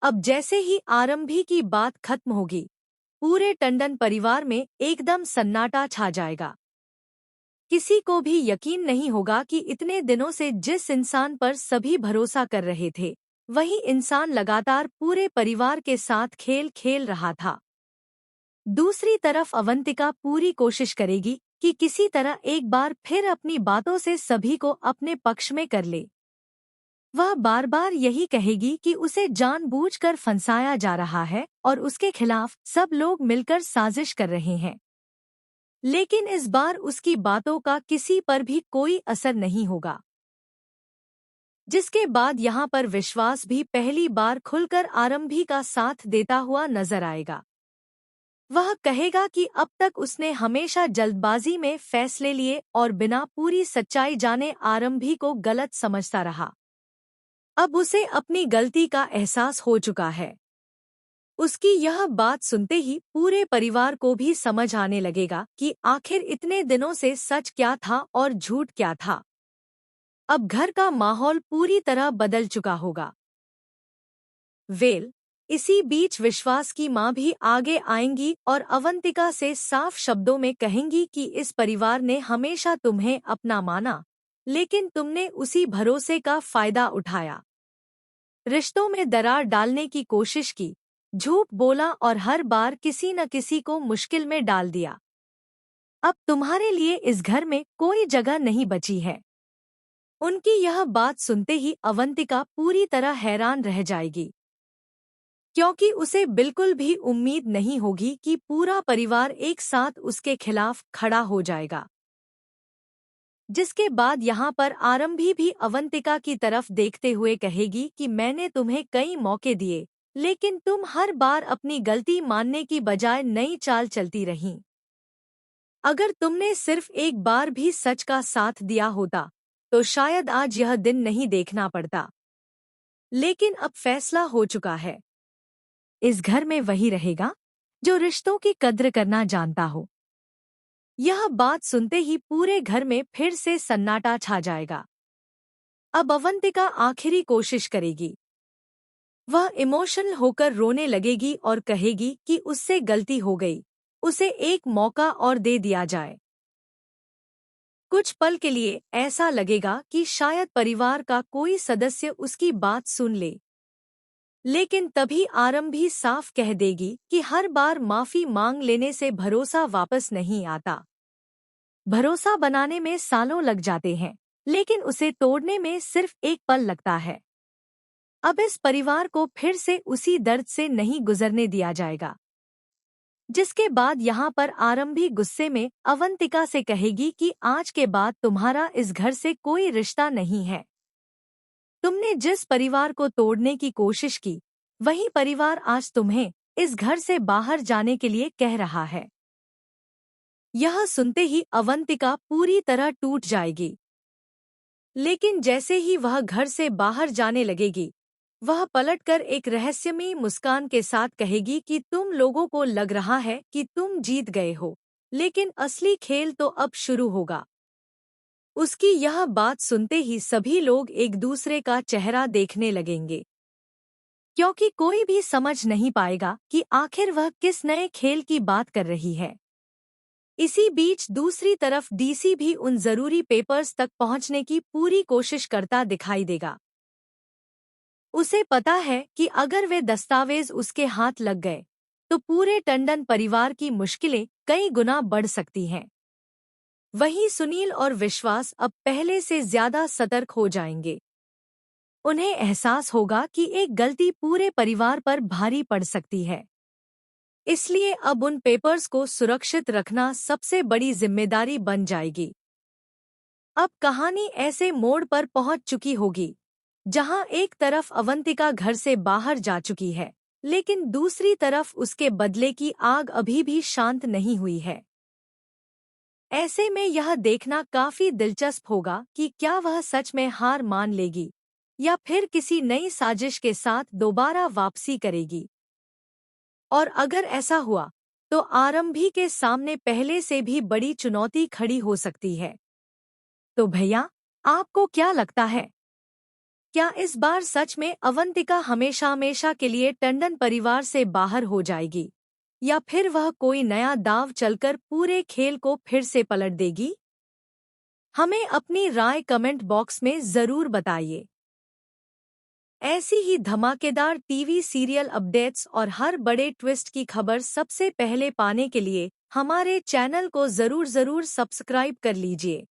अब जैसे ही आरंभी की बात खत्म होगी, पूरे टंडन परिवार में एकदम सन्नाटा छा जाएगा। किसी को भी यकीन नहीं होगा कि इतने दिनों से जिस इंसान पर सभी भरोसा कर रहे थे, वही इंसान लगातार पूरे परिवार के साथ खेल खेल रहा था। दूसरी तरफ अवंतिका पूरी कोशिश करेगी कि किसी तरह एक बार फिर अपनी बातों से सभी को अपने पक्ष में कर ले। वह बार बार यही कहेगी कि उसे जानबूझकर फंसाया जा रहा है और उसके खिलाफ सब लोग मिलकर साजिश कर रहे हैं। लेकिन इस बार उसकी बातों का किसी पर भी कोई असर नहीं होगा। जिसके बाद यहाँ पर विश्वास भी पहली बार खुलकर आरंभी का साथ देता हुआ नजर आएगा। वह कहेगा कि अब तक उसने हमेशा जल्दबाजी में फैसले लिए और बिना पूरी सच्चाई जाने आरंभी को गलत समझता रहा। अब उसे अपनी गलती का एहसास हो चुका है। उसकी यह बात सुनते ही पूरे परिवार को भी समझ आने लगेगा कि आखिर इतने दिनों से सच क्या था और झूठ क्या था। अब घर का माहौल पूरी तरह बदल चुका होगा। इसी बीच विश्वास की माँ भी आगे आएंगी और अवंतिका से साफ शब्दों में कहेंगी कि इस परिवार ने हमेशा तुम्हें अपना माना, लेकिन तुमने उसी भरोसे का फायदा उठाया। रिश्तों में दरार डालने की कोशिश की, झूठ बोला और हर बार किसी न किसी को मुश्किल में डाल दिया। अब तुम्हारे लिए इस घर में कोई जगह नहीं बची है। उनकी यह बात सुनते ही अवंतिका पूरी तरह हैरान रह जाएगी, क्योंकि उसे बिल्कुल भी उम्मीद नहीं होगी कि पूरा परिवार एक साथ उसके खिलाफ खड़ा हो जाएगा। जिसके बाद यहाँ पर आरंभी भी अवंतिका की तरफ देखते हुए कहेगी कि मैंने तुम्हें कई मौके दिए, लेकिन तुम हर बार अपनी गलती मानने की बजाय नई चाल चलती रहीं। अगर तुमने सिर्फ एक बार भी सच का साथ दिया होता, तो शायद आज यह दिन नहीं देखना पड़ता। लेकिन अब फैसला हो चुका है। इस घर में वही रहेगा जो रिश्तों की कद्र करना जानता हो। यह बात सुनते ही पूरे घर में फिर से सन्नाटा छा जाएगा। अब अवंतिका आखिरी कोशिश करेगी। वह इमोशनल होकर रोने लगेगी और कहेगी कि उससे गलती हो गई, उसे एक मौका और दे दिया जाए। कुछ पल के लिए ऐसा लगेगा कि शायद परिवार का कोई सदस्य उसकी बात सुन ले। लेकिन तभी आरंभी साफ कह देगी कि हर बार माफी मांग लेने से भरोसा वापस नहीं आता। भरोसा बनाने में सालों लग जाते हैं, लेकिन उसे तोड़ने में सिर्फ एक पल लगता है। अब इस परिवार को फिर से उसी दर्द से नहीं गुजरने दिया जाएगा। जिसके बाद यहाँ पर आरंभी गुस्से में अवंतिका से कहेगी कि आज के बाद तुम्हारा इस घर से कोई रिश्ता नहीं है। तुमने जिस परिवार को तोड़ने की कोशिश की, वही परिवार आज तुम्हें इस घर से बाहर जाने के लिए कह रहा है। यह सुनते ही अवंतिका पूरी तरह टूट जाएगी। लेकिन जैसे ही वह घर से बाहर जाने लगेगी, वह पलटकर एक रहस्यमयी मुस्कान के साथ कहेगी कि तुम लोगों को लग रहा है कि तुम जीत गए हो, लेकिन असली खेल तो अब शुरू होगा। उसकी यह बात सुनते ही सभी लोग एक दूसरे का चेहरा देखने लगेंगे, क्योंकि कोई भी समझ नहीं पाएगा कि आखिर वह किस नए खेल की बात कर रही है। इसी बीच दूसरी तरफ डीसी भी उन जरूरी पेपर्स तक पहुंचने की पूरी कोशिश करता दिखाई देगा। उसे पता है कि अगर वे दस्तावेज उसके हाथ लग गए, तो पूरे टंडन परिवार की मुश्किलें कई गुना बढ़ सकती हैं। वहीं सुनील और विश्वास अब पहले से ज्यादा सतर्क हो जाएंगे। उन्हें एहसास होगा कि एक गलती पूरे परिवार पर भारी पड़ सकती है। इसलिए अब उन पेपर्स को सुरक्षित रखना सबसे बड़ी जिम्मेदारी बन जाएगी। अब कहानी ऐसे मोड़ पर पहुंच चुकी होगी जहां एक तरफ अवंतिका घर से बाहर जा चुकी है, लेकिन दूसरी तरफ उसके बदले की आग अभी भी शांत नहीं हुई है। ऐसे में यह देखना काफी दिलचस्प होगा कि क्या वह सच में हार मान लेगी या फिर किसी नई साजिश के साथ दोबारा वापसी करेगी। और अगर ऐसा हुआ, तो आरंभी के सामने पहले से भी बड़ी चुनौती खड़ी हो सकती है। तो भैया, आपको क्या लगता है? क्या इस बार सच में अवंतिका हमेशा हमेशा के लिए टंडन परिवार से बाहर हो जाएगी, या फिर वह कोई नया दांव चलकर पूरे खेल को फिर से पलट देगी? हमें अपनी राय कमेंट बॉक्स में जरूर बताइए। ऐसी ही धमाकेदार टीवी सीरियल अपडेट्स और हर बड़े ट्विस्ट की खबर सबसे पहले पाने के लिए हमारे चैनल को जरूर सब्सक्राइब कर लीजिए।